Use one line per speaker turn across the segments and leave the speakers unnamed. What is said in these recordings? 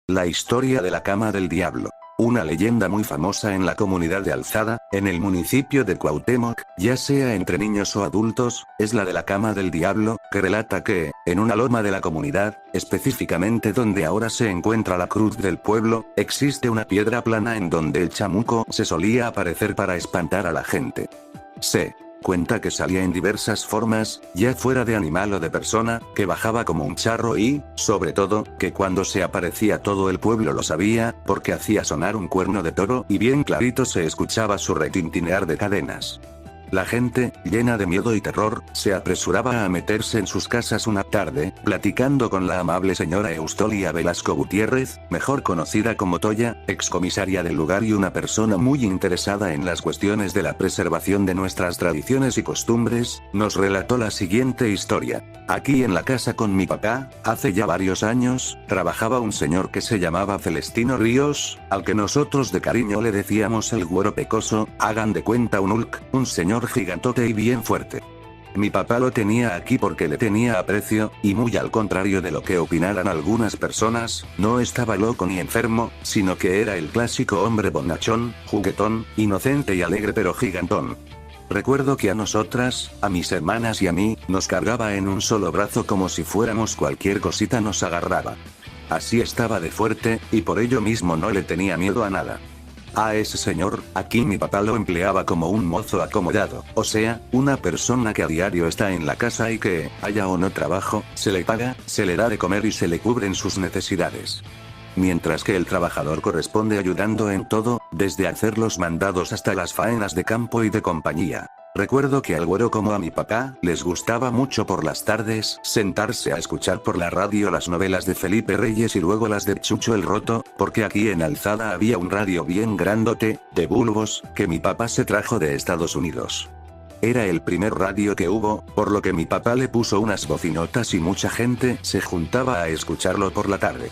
La historia de la cama del diablo. Una leyenda muy famosa en la comunidad de Alzada, en el municipio de Cuauhtémoc, ya sea entre niños o adultos, es la de la cama del diablo, que relata que, en una loma de la comunidad, específicamente donde ahora se encuentra la cruz del pueblo, existe una piedra plana en donde el chamuco se solía aparecer para espantar a la gente. Se cuenta que salía en diversas formas, ya fuera de animal o de persona, que bajaba como un charro y, sobre todo, que cuando se aparecía todo el pueblo lo sabía, porque hacía sonar un cuerno de toro y bien clarito se escuchaba su retintinear de cadenas. La gente, llena de miedo y terror, se apresuraba a meterse en sus casas una tarde, platicando con la amable señora Eustolia Velasco Gutiérrez, mejor conocida como Toya, excomisaria del lugar y una persona muy interesada en las cuestiones de la preservación de nuestras tradiciones y costumbres, nos relató la siguiente historia. Aquí en la casa con mi papá, hace ya varios años, trabajaba un señor que se llamaba Celestino Ríos, al que nosotros de cariño le decíamos el güero pecoso, hagan de cuenta un Hulk, un señor gigantote y bien fuerte. Mi papá lo tenía aquí porque le tenía aprecio, y muy al contrario de lo que opinaran algunas personas, no estaba loco ni enfermo, sino que era el clásico hombre bonachón, juguetón, inocente y alegre pero gigantón. Recuerdo que a nosotras, a mis hermanas y a mí, nos cargaba en un solo brazo como si fuéramos cualquier cosita nos agarraba. Así estaba de fuerte, y por ello mismo no le tenía miedo a nada. A ese señor, aquí mi papá lo empleaba como un mozo acomodado, o sea, una persona que a diario está en la casa y que, haya o no trabajo, se le paga, se le da de comer y se le cubren sus necesidades. Mientras que el trabajador corresponde ayudando en todo, desde hacer los mandados hasta las faenas de campo y de compañía. Recuerdo que al güero como a mi papá, les gustaba mucho por las tardes sentarse a escuchar por la radio las novelas de Felipe Reyes y luego las de Chucho el Roto, porque aquí en Alzada había un radio bien grandote, de bulbos, que mi papá se trajo de Estados Unidos. Era el primer radio que hubo, por lo que mi papá le puso unas bocinotas y mucha gente se juntaba a escucharlo por la tarde.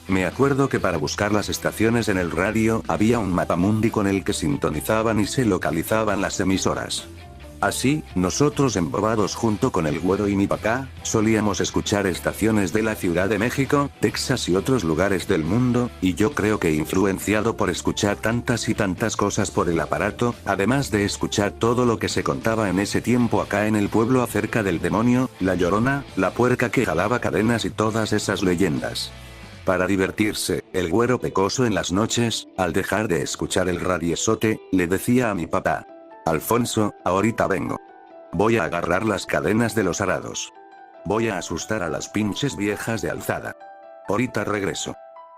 Me acuerdo que para buscar las estaciones en el radio había un mapamundi con el que sintonizaban y se localizaban las emisoras. Así, nosotros embobados junto con el güero y mi papá, solíamos escuchar estaciones de la Ciudad de México, Texas y otros lugares del mundo, y yo creo que influenciado por escuchar tantas y tantas cosas por el aparato, además de escuchar todo lo que se contaba en ese tiempo acá en el pueblo acerca del demonio, la llorona, la puerca que jalaba cadenas y todas esas leyendas. Para divertirse, el güero pecoso en las noches, al dejar de escuchar el radiesote, le decía a mi papá: Alfonso, ahorita vengo. Voy a agarrar las cadenas de los arados. Voy a asustar a las pinches viejas de Alzada. Ahorita regreso.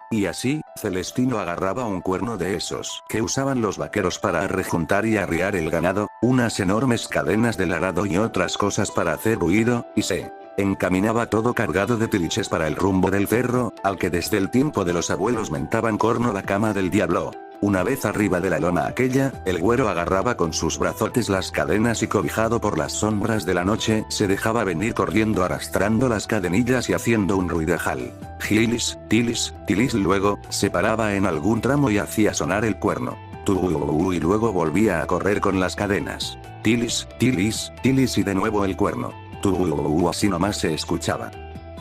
Y así, Celestino agarraba un cuerno de esos que usaban los vaqueros para rejuntar y arriar el ganado, unas enormes cadenas del arado y otras cosas para hacer ruido, y se encaminaba todo cargado de tiliches para el rumbo del cerro, al que desde el tiempo de los abuelos mentaban corno la cama del diablo. Una vez arriba de la lona aquella, el güero agarraba con sus brazotes las cadenas y cobijado por las sombras de la noche, se dejaba venir corriendo arrastrando las cadenillas y haciendo un ruidajal. Gilis, tilis, tilis, luego, se paraba en algún tramo y hacía sonar el cuerno. Y luego volvía a correr con las cadenas. Tilis, tilis, tilis y de nuevo el cuerno. Así nomás se escuchaba.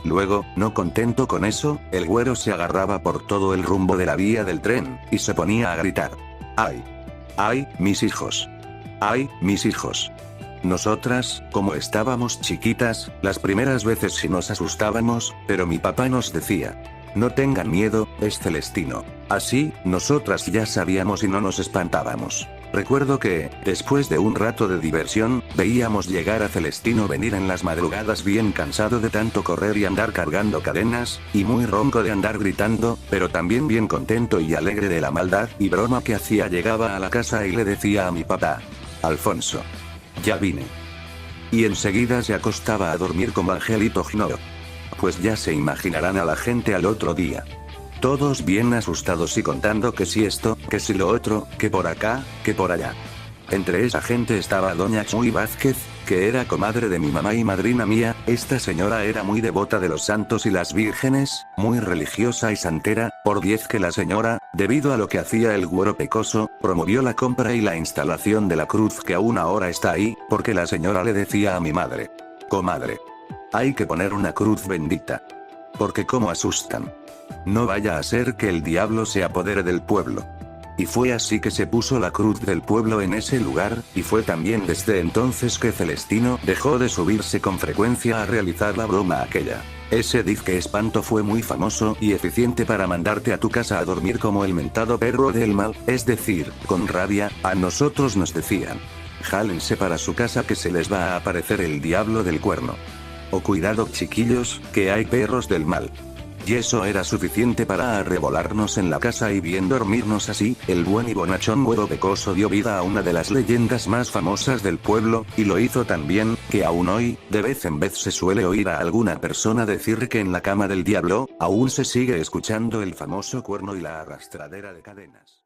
Luego, no contento con eso, el güero se agarraba por todo el rumbo de la vía del tren, y se ponía a gritar: ¡ay! ¡Ay, mis hijos! ¡Ay, mis hijos! Nosotras, como estábamos chiquitas, las primeras veces sí nos asustábamos, pero mi papá nos decía: no tengan miedo, es Celestino. Así, nosotras ya sabíamos y no nos espantábamos. Recuerdo que, después de un rato de diversión, veíamos llegar a Celestino venir en las madrugadas bien cansado de tanto correr y andar cargando cadenas, y muy ronco de andar gritando, pero también bien contento y alegre de la maldad y broma que hacía. Llegaba a la casa y le decía a mi papá: Alfonso, ya vine. Y enseguida se acostaba a dormir como angelito gnoro. Pues ya se imaginarán a la gente al otro día. Todos bien asustados y contando que si esto, que si lo otro, que por acá, que por allá. Entre esa gente estaba doña Chuy Vázquez, que era comadre de mi mamá y madrina mía. Esta señora era muy devota de los santos y las vírgenes, muy religiosa y santera, por 10 que la señora, debido a lo que hacía el güero pecoso, promovió la compra y la instalación de la cruz que aún ahora está ahí, porque la señora le decía a mi madre: comadre, hay que poner una cruz bendita. Porque como asustan. No vaya a ser que el diablo se apodere del pueblo. Y fue así que se puso la cruz del pueblo en ese lugar, y fue también desde entonces que Celestino dejó de subirse con frecuencia a realizar la broma aquella. Ese disque espanto fue muy famoso y eficiente para mandarte a tu casa a dormir como el mentado perro del mal, es decir, con rabia, a nosotros nos decían: jálense para su casa que se les va a aparecer el diablo del cuerno. O cuidado chiquillos, que hay perros del mal. Y eso era suficiente para arrebolarnos en la casa y bien dormirnos así. El buen y bonachón Huevo Pecoso dio vida a una de las leyendas más famosas del pueblo, y lo hizo tan bien, que aún hoy, de vez en vez se suele oír a alguna persona decir que en la cama del diablo, aún se sigue escuchando el famoso cuerno y la arrastradera de cadenas.